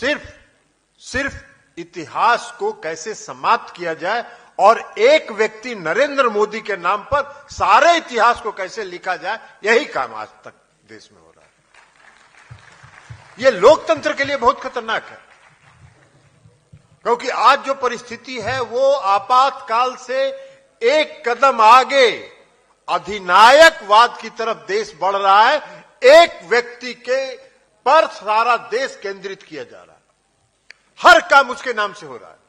सिर्फ इतिहास को कैसे समाप्त किया जाए और एक व्यक्ति नरेंद्र मोदी के नाम पर सारे इतिहास को कैसे लिखा जाए, यही काम आज तक देश में हो रहा है। यह लोकतंत्र के लिए बहुत खतरनाक है, क्योंकि आज जो परिस्थिति है वो आपातकाल से एक कदम आगे अधिनायकवाद की तरफ देश बढ़ रहा है। एक व्यक्ति के पर सारा देश केंद्रित किया जा रहा है, हर काम उसके नाम से हो रहा है।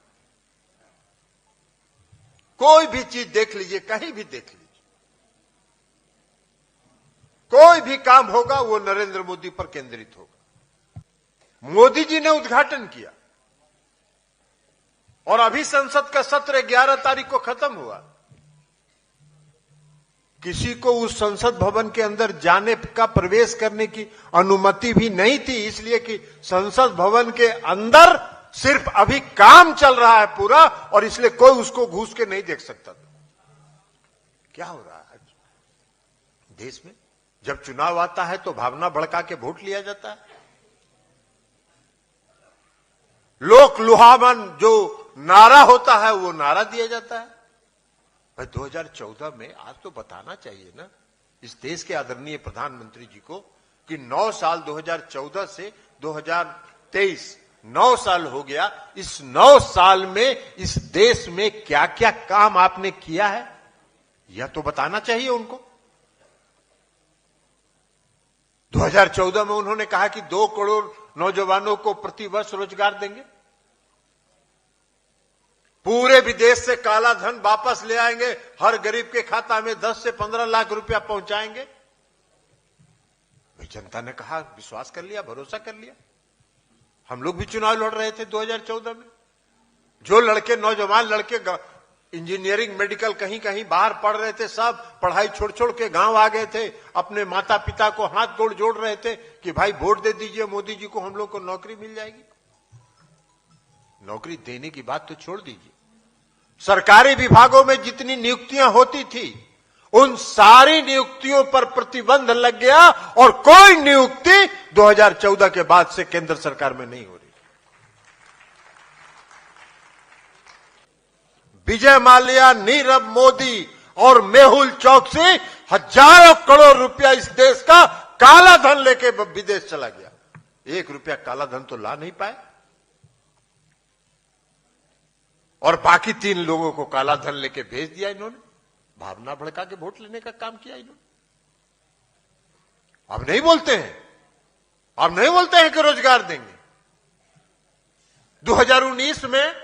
कोई भी चीज देख लीजिए, कहीं भी देख लीजिए, कोई भी काम होगा वो नरेंद्र मोदी पर केंद्रित होगा। मोदी जी ने उद्घाटन किया और अभी संसद का सत्र 11 तारीख को खत्म हुआ। किसी को उस संसद भवन के अंदर जाने का, प्रवेश करने की अनुमति भी नहीं थी, इसलिए कि संसद भवन के अंदर सिर्फ अभी काम चल रहा है पूरा, और इसलिए कोई उसको घुस के नहीं देख सकता था। क्या हो रहा है देश में? जब चुनाव आता है तो भावना भड़का के वोट लिया जाता है। लोक लुभावन जो नारा होता है वो नारा दिया जाता है। भाई 2014 में आज तो बताना चाहिए ना इस देश के आदरणीय प्रधानमंत्री जी को कि 9 साल 2014 से 2023 9 साल हो गया। इस 9 साल में इस देश में क्या क्या काम आपने किया है, यह तो बताना चाहिए उनको। 2014 में उन्होंने कहा कि 2 करोड़ नौजवानों को प्रतिवर्ष रोजगार देंगे, पूरे विदेश से काला धन वापस ले आएंगे, हर गरीब के खाता में 10 से 15 लाख रुपया पहुंचाएंगे। जनता ने कहा, विश्वास कर लिया, भरोसा कर लिया। हम लोग भी चुनाव लड़ रहे थे 2014 में। जो लड़के, नौजवान लड़के इंजीनियरिंग, मेडिकल कहीं कहीं बाहर पढ़ रहे थे, सब पढ़ाई छोड़ छोड़ के गांव आ गए थे, अपने माता पिता को हाथ गोड़ जोड़ रहे थे कि भाई वोट दे दीजिए मोदी जी को, हम लोग को नौकरी मिल जाएगी। नौकरी देने की बात तो छोड़ दीजिए, सरकारी विभागों में जितनी नियुक्तियां होती थी उन सारी नियुक्तियों पर प्रतिबंध लग गया और कोई नियुक्ति 2014 के बाद से केंद्र सरकार में नहीं हो रही। विजय माल्या, नीरव मोदी और मेहुल चौकसी हजारों करोड़ रुपया इस देश का काला धन लेके विदेश चला गया। 1 रुपया काला धन तो ला नहीं पाए और बाकी 3 लोगों को काला धन लेके भेज दिया इन्होंने। भावना भड़का के वोट लेने का काम किया इन्होंने। अब नहीं बोलते हैं कि रोजगार देंगे। 2019 में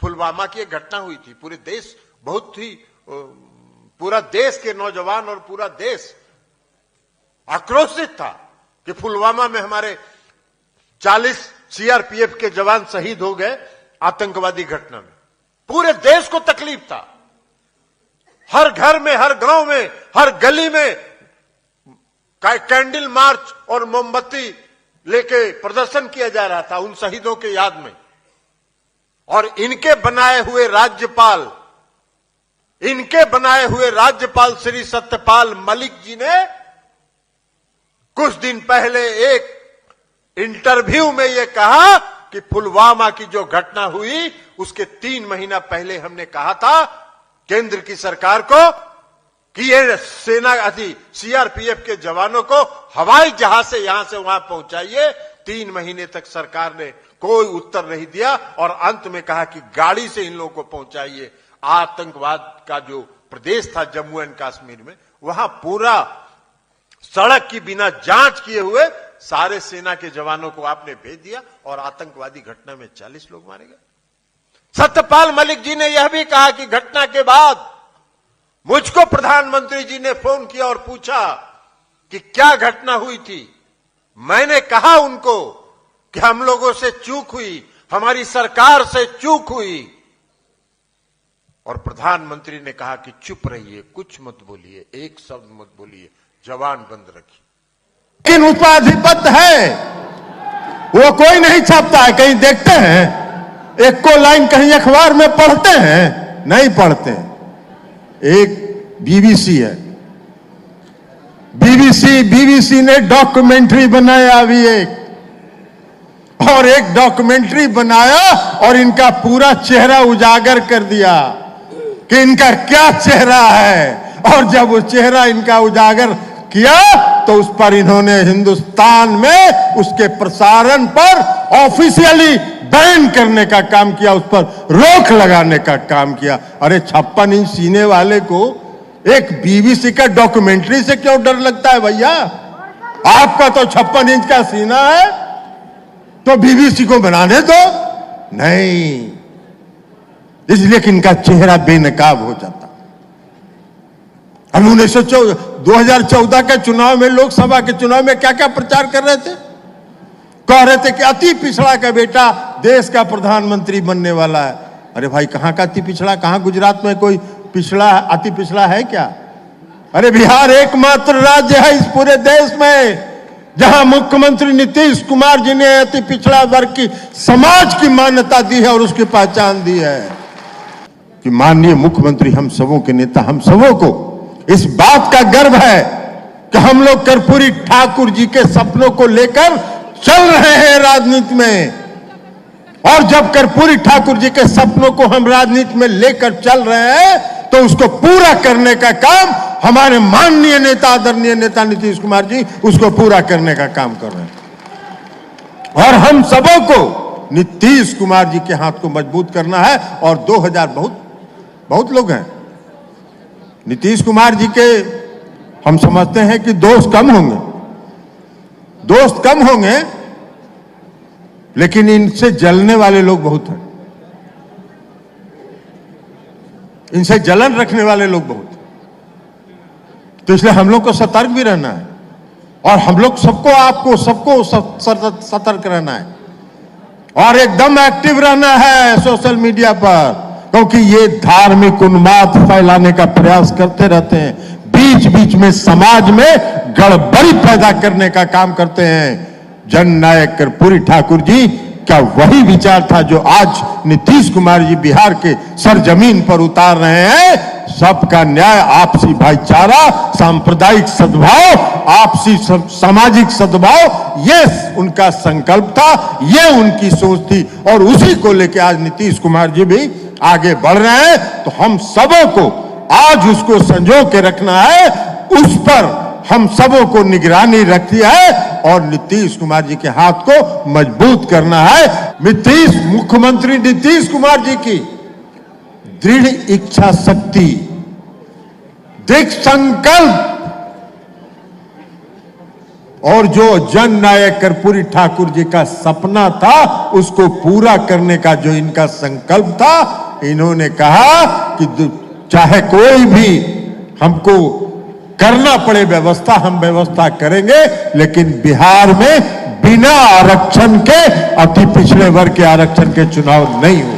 पुलवामा की एक घटना हुई थी, पूरे देश पूरा देश के नौजवान और पूरा देश आक्रोशित था कि पुलवामा में हमारे 40 सीआरपीएफ के जवान शहीद हो गए आतंकवादी घटना में। पूरे देश को तकलीफ था। हर घर में, हर गांव में, हर गली में कैंडल मार्च और मोमबत्ती लेके प्रदर्शन किया जा रहा था उन शहीदों के याद में। और इनके बनाए हुए राज्यपाल श्री सत्यपाल मलिक जी ने कुछ दिन पहले एक इंटरव्यू में यह कहा कि पुलवामा की जो घटना हुई उसके 3 महीना पहले हमने कहा था केंद्र की सरकार को कि ये सीआरपीएफ के जवानों को हवाई जहाज से यहां से वहां पहुंचाइए। 3 महीने तक सरकार ने कोई उत्तर नहीं दिया और अंत में कहा कि गाड़ी से इन लोगों को पहुंचाइए। आतंकवाद का जो प्रदेश था जम्मू एंड कश्मीर में, वहां पूरा सड़क की बिना जांच किए हुए सारे सेना के जवानों को आपने भेज दिया और आतंकवादी घटना में 40 लोग मारे गए। सत्यपाल मलिक जी ने यह भी कहा कि घटना के बाद मुझको प्रधानमंत्री जी ने फोन किया और पूछा कि क्या घटना हुई थी। मैंने कहा उनको कि हम लोगों से चूक हुई, हमारी सरकार से चूक हुई। और प्रधानमंत्री ने कहा कि चुप रहिए, कुछ मत बोलिए, एक शब्द मत बोलिए, जबान बंद रखिए। लेकिन उसका आधिपत्य है, वो कोई नहीं छापता है। कहीं देखते हैं एक को लाइन, कहीं अखबार में पढ़ते हैं, नहीं पढ़ते। एक बीबीसी है, बीबीसी ने डॉक्यूमेंट्री बनाया अभी एक, और एक डॉक्यूमेंट्री बनाया और इनका पूरा चेहरा उजागर कर दिया कि इनका क्या चेहरा है। और जब वो चेहरा इनका उजागर किया तो उस पर इन्होंने हिंदुस्तान में उसके प्रसारण पर ऑफिशियली बैन करने का काम किया, उस पर रोक लगाने का काम किया। अरे 56 इंच सीने वाले को एक बीबीसी का डॉक्यूमेंट्री से क्यों डर लगता है भैया? आपका तो 56 इंच का सीना है तो बीबीसी को बनाने दो। नहीं, इसलिए कि इनका चेहरा बेनकाब हो जाता। हम 2014 के चुनाव में, लोकसभा के चुनाव में क्या क्या प्रचार कर रहे थे? कह रहे थे कि अति पिछड़ा का बेटा देश का प्रधानमंत्री बनने वाला है। अरे भाई, कहां का अति पिछड़ा? कहां गुजरात में कोई पिछड़ा, अति पिछड़ा है क्या? अरे बिहार एकमात्र राज्य है इस पूरे देश में जहां मुख्यमंत्री नीतीश कुमार जी ने अति पिछड़ा वर्ग की समाज की मान्यता दी है और उसकी पहचान दी है कि माननीय मुख्यमंत्री हम सबों के नेता, हम सबों को इस बात का गर्व है कि हम लोग कर्पूरी ठाकुर जी के सपनों को लेकर चल रहे हैं राजनीति में। और जब कर्पूरी ठाकुर जी के सपनों को हम राजनीति में लेकर चल रहे हैं तो उसको पूरा करने का काम हमारे माननीय नेता, आदरणीय नेता नीतीश कुमार जी उसको पूरा करने का काम कर रहे हैं। और हम सबों को नीतीश कुमार जी के हाथ को मजबूत करना है। और 2000 बहुत लोग हैं नीतीश कुमार जी के, हम समझते हैं कि दोस्त कम होंगे, लेकिन इनसे जलने वाले लोग बहुत हैं, इनसे जलन रखने वाले लोग बहुत हैं। तो इसलिए हम लोग को सतर्क भी रहना है और हम लोग सबको सतर्क रहना है और एकदम एक्टिव रहना है सोशल मीडिया पर, क्योंकि ये धार्मिक उन्माद फैलाने का प्रयास करते रहते हैं, बीच बीच में समाज में गड़बड़ी पैदा करने का काम करते हैं। जननायक कर्पूरी ठाकुर जी का वही विचार था जो आज नीतीश कुमार जी बिहार के सरजमीन पर उतार रहे हैं। सबका न्याय, आपसी भाईचारा, सांप्रदायिक सद्भाव, आपसी सामाजिक सद्भाव, ये उनका संकल्प था, ये उनकी सोच थी और उसी को लेकर आज नीतीश कुमार जी भी आगे बढ़ रहे हैं। तो हम सबों को आज उसको संजो के रखना है, उस पर हम सबों को निगरानी रखनी है और नीतीश कुमार जी के हाथ को मजबूत करना है। मुख्यमंत्री नीतीश कुमार जी की दृढ़ इच्छा शक्ति, दृढ़ संकल्प और जो जननायक कर्पूरी ठाकुर जी का सपना था उसको पूरा करने का जो इनका संकल्प था, इन्होंने कहा कि चाहे कोई भी हमको करना पड़े व्यवस्था, हम व्यवस्था करेंगे, लेकिन बिहार में बिना आरक्षण के, अति पिछड़े वर्ग के आरक्षण के चुनाव नहीं हो।